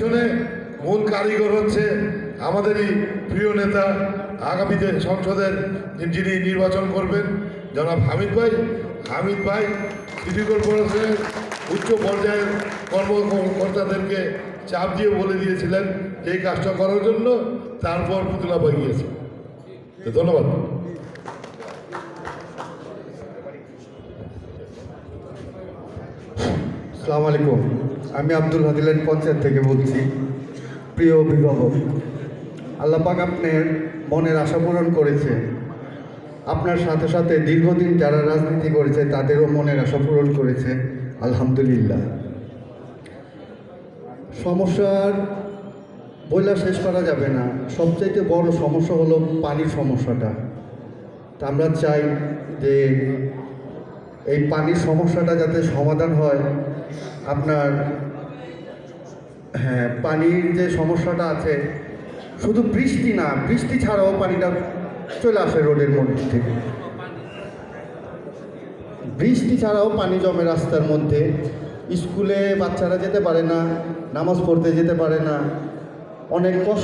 পিছনে মূল কারিগর হচ্ছে আমাদেরই প্রিয় নেতা, আগামীতে সংসদের যিনি নির্বাচন করবেন জনাব হামিদ ভাই। হামিদ ভাই সিটি কর্পোরেশনের উচ্চ পর্যায়ের কর্মকর্তাদেরকে চাপ দিয়ে বলে দিয়েছিলেন যে এই কাজটা করার জন্য, তারপর পুতুলা পাই গিয়েছে। ধন্যবাদ। আসসালামু আলাইকুম, আমি আব্দুল হাদিলেন পঞ্চায়েত থেকে বলছি। প্রিয় অভিভাবক, আল্লাহ পাক আপনার মনের আশা পূরণ করেছে। আপনার সাথে সাথে দীর্ঘদিন যারা রাজনীতি করেছে তাদেরও মনের আশা পূরণ করেছে, আলহামদুলিল্লাহ। সমস্যার বইলা শেষ করা যাবে না। সবচাইতে বড় সমস্যা হলো পানির সমস্যাটা। তা আমরা চাই যে এই পানির সমস্যাটা যাতে সমাধান হয়। আপনার পানির যে সমস্যাটা আছে, শুধু বৃষ্টি না, বৃষ্টি ছাড়াও পানিটা চলে আসে রোডের মধ্যে থেকে। বৃষ্টি ছাড়াও পানি জমে রাস্তার মধ্যে। স্কুলে বাচ্চারা যেতে পারে না, নামাজ পড়তে যেতে পারে না, অনেক কষ্ট